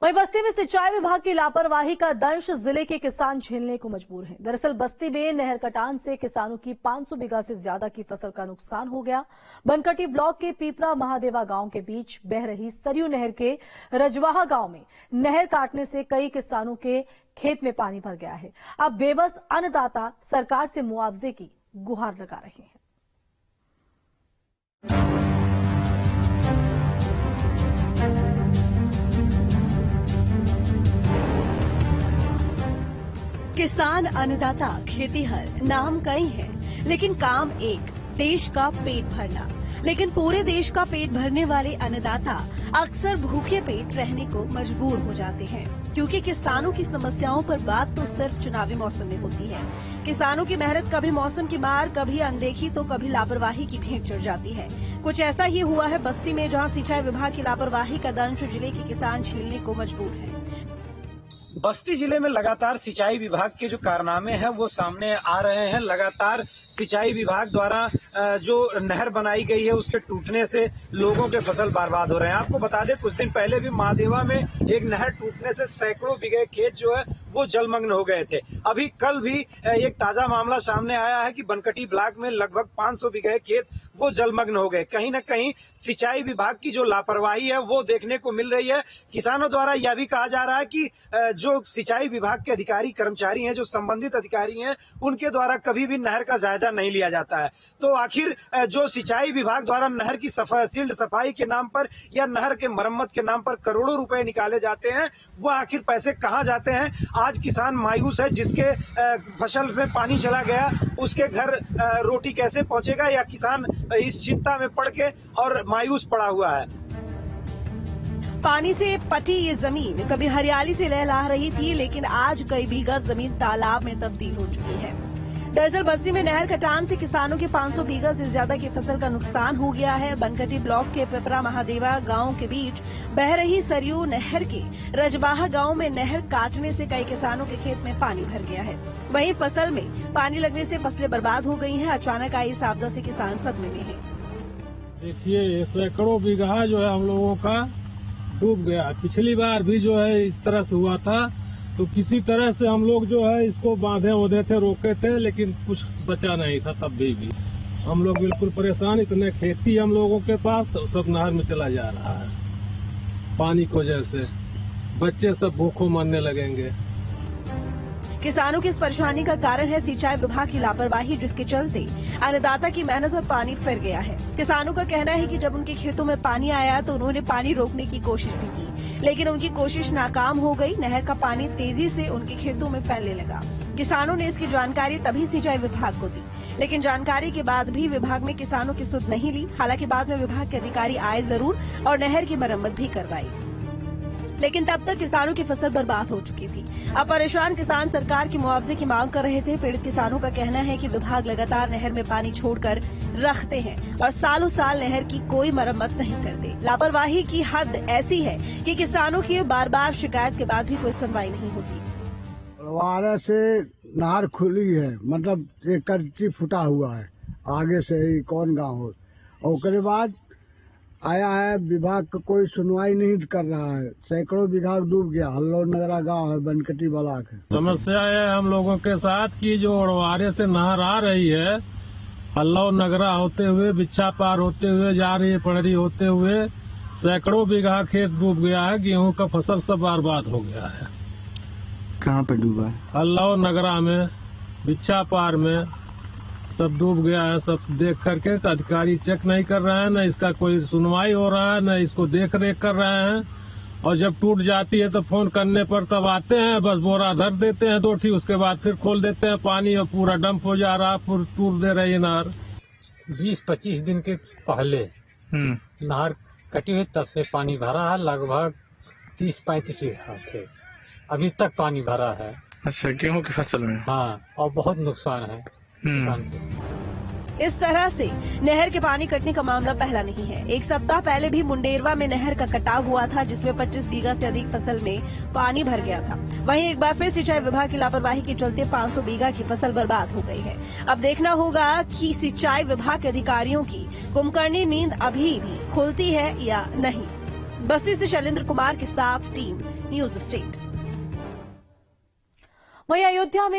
वहीं बस्ती में सिंचाई विभाग की लापरवाही का दंश जिले के किसान झेलने को मजबूर हैं। दरअसल बस्ती में नहर कटान से किसानों की 500 बीघा से ज्यादा की फसल का नुकसान हो गया। बनकटी ब्लॉक के पीपरा महादेवा गांव के बीच बह रही सरयू नहर के रजवाहा गांव में नहर काटने से कई किसानों के खेत में पानी भर गया है। अब बेबस अन्नदाता सरकार से मुआवजे की गुहार लगा रहे हैं। किसान अन्नदाता खेतीहर नाम कई है, लेकिन काम एक, देश का पेट भरना। लेकिन पूरे देश का पेट भरने वाले अन्नदाता अक्सर भूखे पेट रहने को मजबूर हो जाते हैं, क्योंकि किसानों की समस्याओं पर बात तो सिर्फ चुनावी मौसम में होती है। किसानों की मेहनत कभी मौसम की मार, कभी अनदेखी तो कभी लापरवाही की भेंट चढ़ जाती है। कुछ ऐसा ही हुआ है बस्ती में, जहां सिंचाई विभाग की लापरवाही का दंश जिले के किसान झेलने को मजबूर है। बस्ती जिले में लगातार सिंचाई विभाग के जो कारनामे हैं वो सामने आ रहे हैं। लगातार सिंचाई विभाग द्वारा जो नहर बनाई गई है उसके टूटने से लोगों के फसल बर्बाद हो रहे हैं। आपको बता दें, कुछ दिन पहले भी महादेवा में एक नहर टूटने से सैकड़ों बीघे खेत जो है वो जलमग्न हो गए थे। अभी कल भी एक ताजा मामला सामने आया है कि बनकटी ब्लॉक में लगभग 500 बीघे खेत वो जलमग्न हो गए। कहीं न कहीं सिंचाई विभाग की जो लापरवाही है वो देखने को मिल रही है। किसानों द्वारा यह भी कहा जा रहा है कि जो सिंचाई विभाग के अधिकारी कर्मचारी हैं, जो संबंधित अधिकारी हैं, उनके द्वारा कभी भी नहर का जायजा नहीं लिया जाता है। तो आखिर जो सिंचाई विभाग द्वारा नहर की सील्ड सफाई के नाम पर या नहर के मरम्मत के नाम पर करोड़ों रुपए निकाले जाते हैं, वो आखिर पैसे कहाँ जाते हैं? आज किसान मायूस है, जिसके फसल में पानी चला गया उसके घर रोटी कैसे पहुंचेगा, या किसान इस चिंता में पड़ के और मायूस पड़ा हुआ है। पानी से पटी ये जमीन कभी हरियाली से लहला रही थी, लेकिन आज कई बीघा जमीन तालाब में तब्दील हो चुकी है। दरअसल बस्ती में नहर कटान से किसानों के 500 बीघा से ज्यादा की फसल का नुकसान हो गया है। बनकटी ब्लॉक के पिपरा महादेवा गांव के बीच बह रही सरयू नहर के रजवाहा गांव में नहर काटने से कई किसानों के खेत में पानी भर गया है। वहीं फसल में पानी लगने से फसलें बर्बाद हो गई हैं। अचानक आई इस आपदा से किसान सदमे में है। देखिए, सैकड़ों बीघा जो है हम लोगों का डूब गया। पिछली बार भी जो है इस तरह से हुआ था, तो किसी तरह से हम लोग जो है इसको बांधे ओधे थे, रोके थे, लेकिन कुछ बचा नहीं था। तब भी हम लोग बिल्कुल परेशान। इतने खेती हम लोगों के पास सब नहर में चला जा रहा है पानी की वजह से। बच्चे सब भूखों मरने लगेंगे। किसानों की इस परेशानी का कारण है सिंचाई विभाग की लापरवाही, जिसके चलते अन्नदाता की मेहनत पर पानी फिर गया है। किसानों का कहना है कि जब उनके खेतों में पानी आया तो उन्होंने पानी रोकने की कोशिश भी की, लेकिन उनकी कोशिश नाकाम हो गई। नहर का पानी तेजी से उनके खेतों में फैलने लगा। किसानों ने इसकी जानकारी तभी सिंचाई विभाग को दी, लेकिन जानकारी के बाद भी विभाग ने किसानों की सुध नहीं ली। हालांकि बाद में विभाग के अधिकारी आए जरूर और नहर की मरम्मत भी करवाई, लेकिन तब तक किसानों की फसल बर्बाद हो चुकी थी। अब परेशान किसान सरकार की मुआवजे की मांग कर रहे थे। पीड़ित किसानों का कहना है कि विभाग लगातार नहर में पानी छोड़कर रखते हैं और सालों साल नहर की कोई मरम्मत नहीं करते। लापरवाही की हद ऐसी है कि किसानों की बार बार शिकायत के बाद भी कोई सुनवाई नहीं होती। वारे से नहर खुली है, मतलब एक कच्ची फुटा हुआ है, आगे से ही कौन गाँव हो, और उसके बाद आया है विभाग का कोई सुनवाई नहीं कर रहा है। सैकड़ों बीघा डूब गया। हल्लो नगरा गांव है, बनकटी ब्लॉक है। समस्या है हम लोगों के साथ कि जो ओड़वारे से नहर आ रही है, हल्लो नगरा होते हुए, बिच्छा पार होते हुए जा रही है, पड़री होते हुए सैकड़ों बीघा खेत डूब गया है। गेहूं का फसल सब बर्बाद हो गया है। कहाँ पे डूबा है? हल्लो नगरा में, बिच्छा पार में सब डूब गया है। सब देख करके अधिकारी चेक नहीं कर रहे हैं, न इसका कोई सुनवाई हो रहा है, न इसको देख रेख कर रहे हैं। और जब टूट जाती है तो फोन करने पर तब आते हैं, बस बोरा धर देते हैं 2 उसके बाद फिर खोल देते हैं पानी और पूरा डंप हो जा रहा है, पूरा टूट दे रही है नहर। 20-25 दिन के पहले नहर कटी हुई, तब से पानी भरा है। लगभग 30-35 बीघा खेत अभी तक पानी भरा है। अच्छा, गेहूं की फसल में? हाँ, और बहुत नुकसान है। इस तरह से नहर के पानी कटने का मामला पहला नहीं है। एक सप्ताह पहले भी मुंडेरवा में नहर का कटाव हुआ था, जिसमें 25 बीघा से अधिक फसल में पानी भर गया था। वहीं एक बार फिर सिंचाई विभाग की लापरवाही के चलते 500 बीघा की फसल बर्बाद हो गई है। अब देखना होगा कि सिंचाई विभाग के अधिकारियों की कुंभकर्णी नींद अभी भी खुलती है या नहीं। बस्ती से शैलेंद्र कुमार के साथ टीम न्यूज स्टेट। वहीं अयोध्या में